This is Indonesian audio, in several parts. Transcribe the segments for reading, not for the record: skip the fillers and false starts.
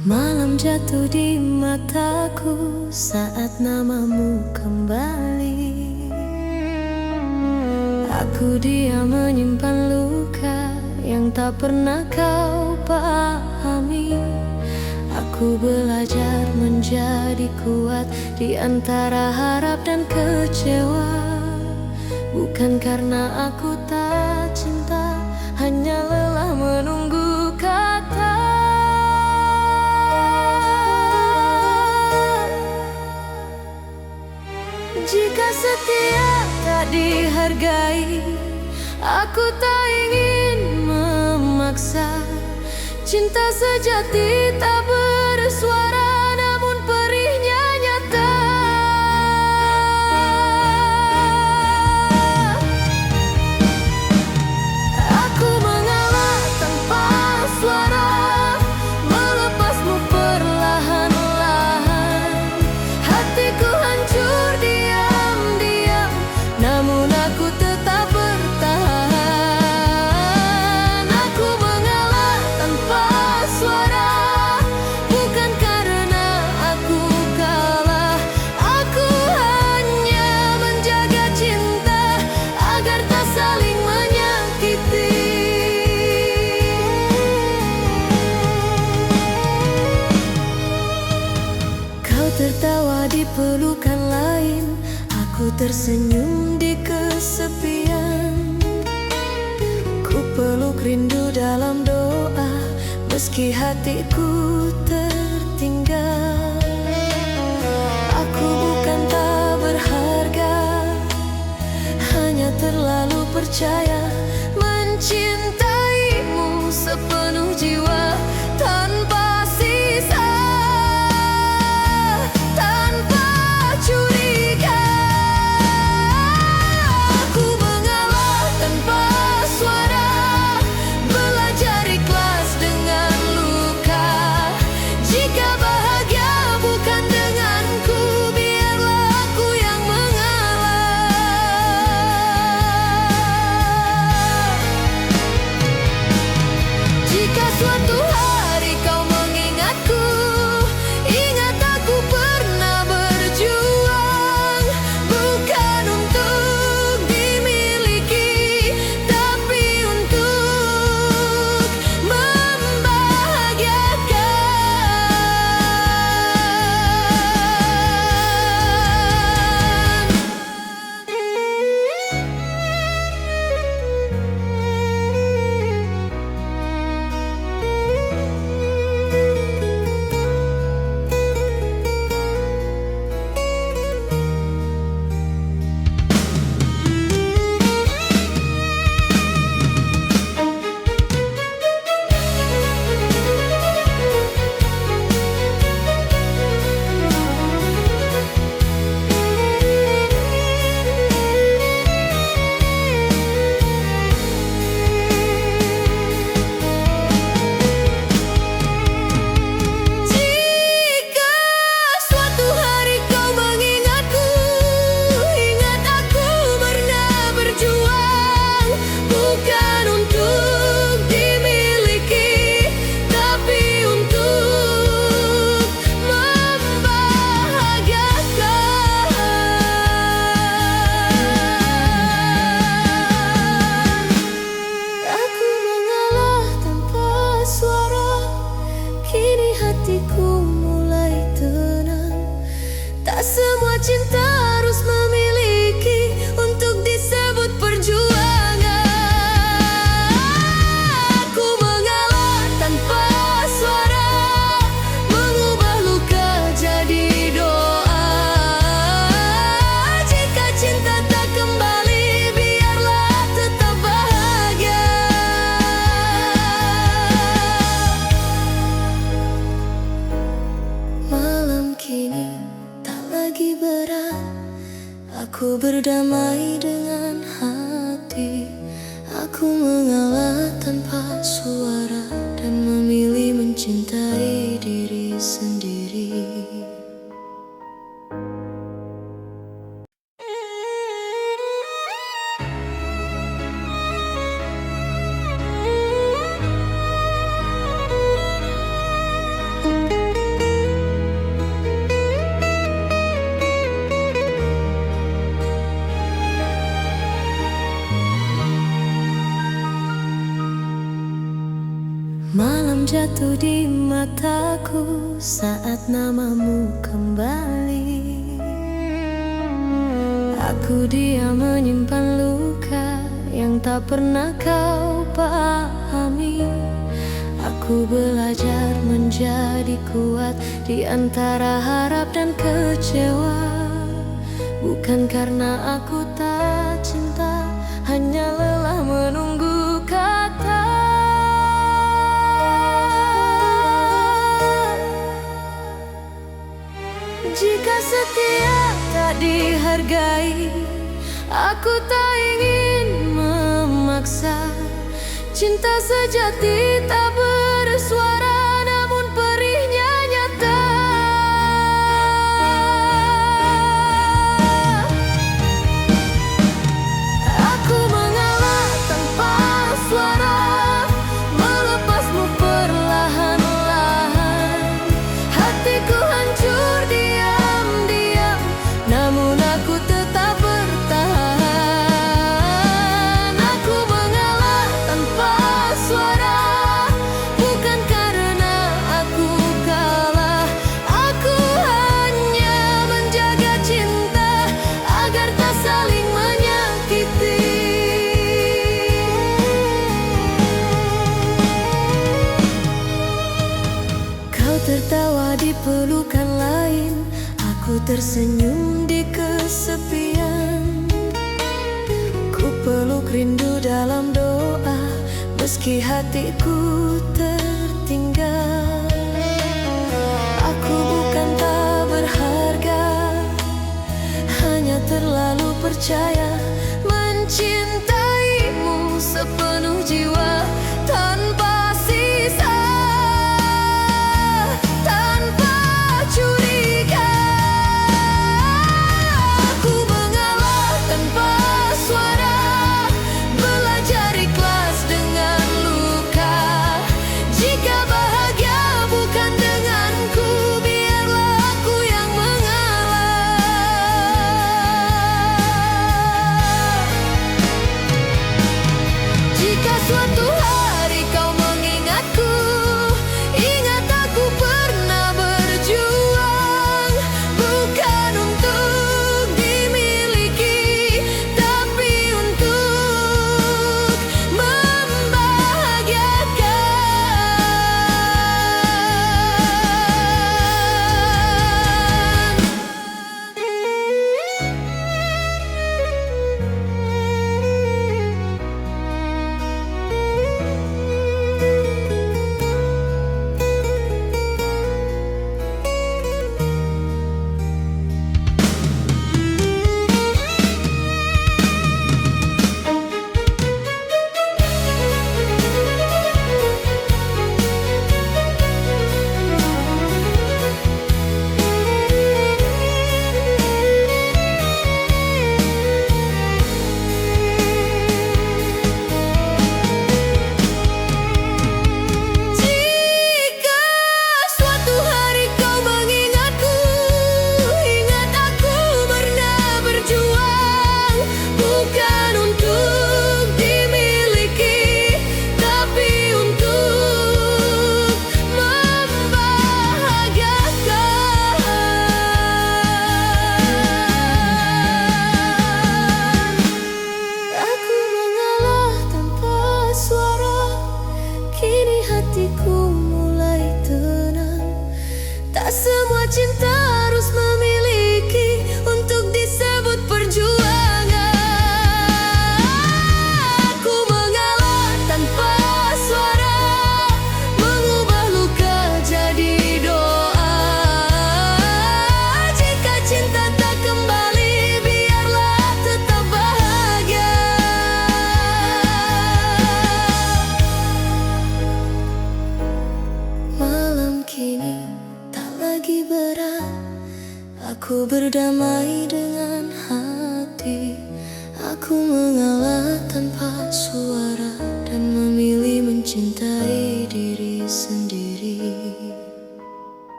Malam jatuh di mataku saat namamu kembali. Aku diam menyimpan luka yang tak pernah kau pahami. Aku belajar menjadi kuat di antara harap dan kecewa. Bukan karena aku tak cinta, hanya lelah menunggu kata. Jika setia tak dihargai, aku tak ingin memaksa. Cinta sejati tak bersuara, namun perihnya nyata. Aku mengalah tanpa suara, melepasmu perlahan-lahan. Hatiku hancur diam-diam, namun aku tetap bertahan. Aku mengalah tanpa suara, bukan karena aku kalah. Aku hanya menjaga cinta agar tak saling menyakiti. Kau tertawa di pelukan lain, aku tersenyum di kesepian. Ku peluk rindu dalam doa, meski hatiku tertinggal. Aku bukan tak berharga, hanya terlalu percaya mencintaimu sepenuh jiwa, tanpa sisa, tanpa curiga. Aku mengalah tanpa suara, belajar ikhlas dengan luka. Jika bahagia bukan denganku, biarlah aku yang mengalah. Jika suatu hari kau mengingatku, ingat aku pernah berjuang. Bukan untuk dimiliki, tapi untuk Jika suatu hari kau mengingatku, ingat aku pernah berjuang. Bukan untuk dimiliki, tapi untuk membahagiakan. Aku mengalah tanpa suara, kini hatiku mulai tenang. Tak semua cinta harus memiliki untuk disebut perjuangan. Aku mengalah tanpa suara, mengubah luka jadi doa. Jika cinta tak kembali, biarlah tetap bahagia. Malam kini tak lagi berat, aku berdamai dengan hati. Aku mengalah tanpa suara dan memilih mencintai diri sendiri. Malam jatuh di mataku saat namamu kembali. Aku diam menyimpan luka yang tak pernah kau pahami. Aku belajar menjadi kuat di antara harap dan kecewa. Bukan karena aku tak cinta, hanya lelah menunggu kata. Jika setia tak dihargai, aku tak ingin memaksa. Cinta sejati tak bersuara, namun perihnya nyata. Aku mengalah tanpa suara, melepasmu perlahan-lahan. Hatiku hancur diam-diam, namun aku tetap bertahan. Aku mengalah tanpa suara, bukan karena aku kalah. Aku hanya menjaga cinta agar tak saling menyakiti. Kau tertawa di pelukan lain, aku tersenyum di kesepian. Ku peluk rindu dalam doa, meski hatiku tertinggal. Aku bukan tak berharga, hanya terlalu percaya mencintaimu sepenuh jiwa, tanpa sisa, tanpa curiga. Aku mengalah tanpa suara, belajar ikhlas dengan luka. Jika bahagia bukan denganku, biarlah aku yang mengalah. Jika suatu hari kau mengingatku, ingat aku pernah berjuang. Bukan untuk dimiliki, tapi untuk Jika suatu hari kau mengingatku, ingat aku pernah berjuang. Bukan untuk dimiliki, tapi untuk membahagiakan. Aku mengalah tanpa suara, kini hatiku mulai tenang. Tak semua cinta harus memiliki untuk disebut perjuangan. Aku mengalah tanpa suara, mengubah luka jadi doa. Jika cinta tak kembali, biarlah tetap bahagia. Malam kini tak lagi berat, aku berdamai dengan hati. Aku mengalah tanpa suara dan memilih mencintai diri sendiri.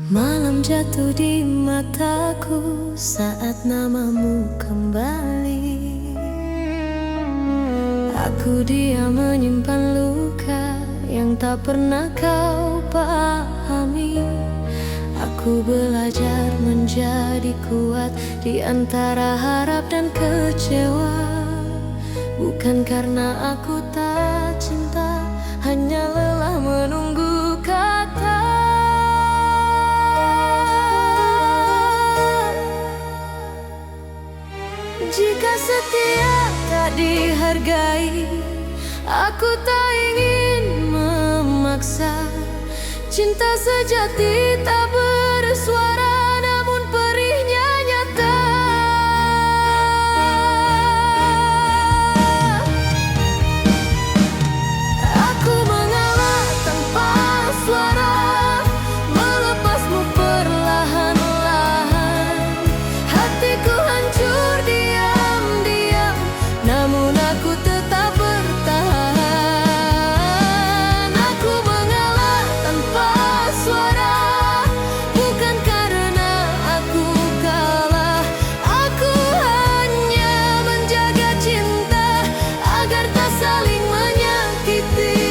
Malam jatuh di mataku saat namamu kembali. Aku diam menyimpan luka yang tak pernah kau pahami. Aku belajar menjadi kuat di antara harap dan kecewa. Bukan karena aku tak cinta, hanya lelah menunggu kata. Jika setia tak dihargai, aku tak ingin memaksa. Cinta sejati tak bersuara, namun perihnya nyata. Aku mengalah tanpa suara, melepasmu perlahan-lahan. Hatiku hancur diam-diam, namun aku tetap bertahan. Aku mengalah tanpa suara, bukan karena aku kalah. Aku hanya menjaga cinta agar tak saling menyakiti.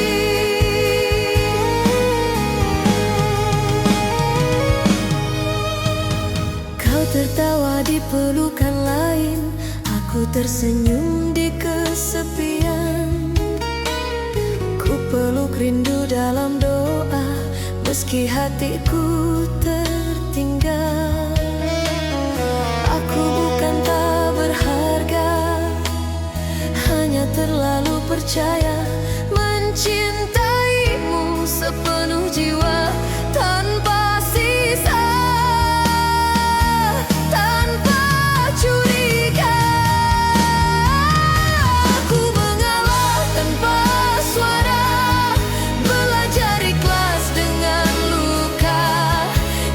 Kau tertawa di pelukan lain, aku tersenyum di kesepian. Ku peluk rindu dalam doa, meski hatiku tertinggal. Aku bukan tak berharga, hanya terlalu percaya mencintaimu sepenuh jiwa, tanpa sisa, tanpa curiga. Aku mengalah tanpa suara, belajar ikhlas dengan luka.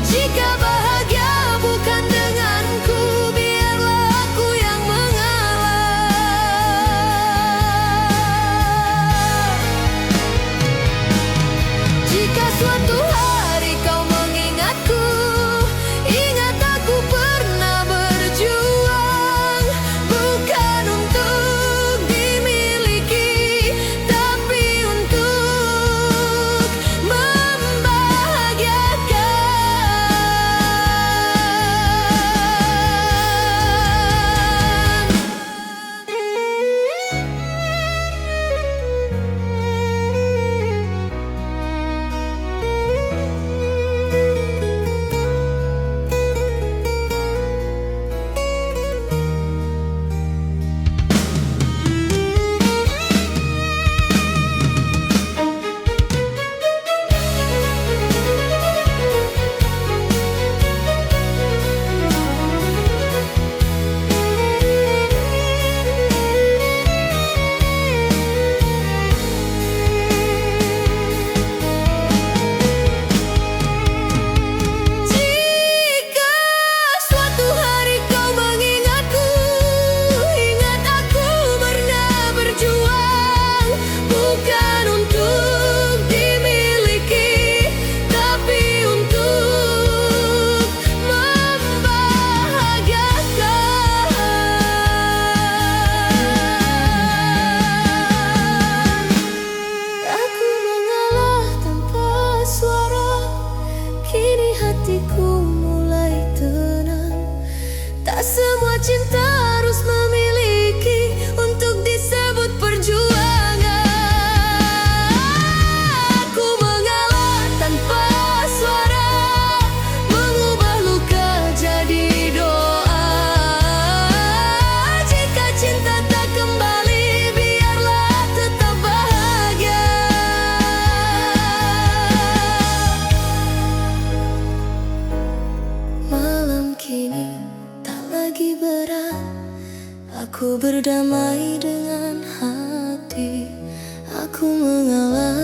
Jika bahagia bukan denganku, biarlah aku yang mengalah. Jika suatu hari kau mengingatku, ingat aku pernah berjuang. Bukan untuk dimiliki, tapi untuk Jika suatu hari kau mengingatku, ingat aku pernah berjuang. Bukan untuk dimiliki, tapi untuk membahagiakan. Aku mengalah tanpa suara, kini hatiku mulai tenang. Tak semua cinta harus memiliki untuk disebut perjuangan. Aku mengalah tanpa suara, mengubah luka jadi doa. Jika cinta tak kembali, biarlah tetap bahagia. Malam kini tak lagi berat, aku berdamai dengan hati. Aku mengalah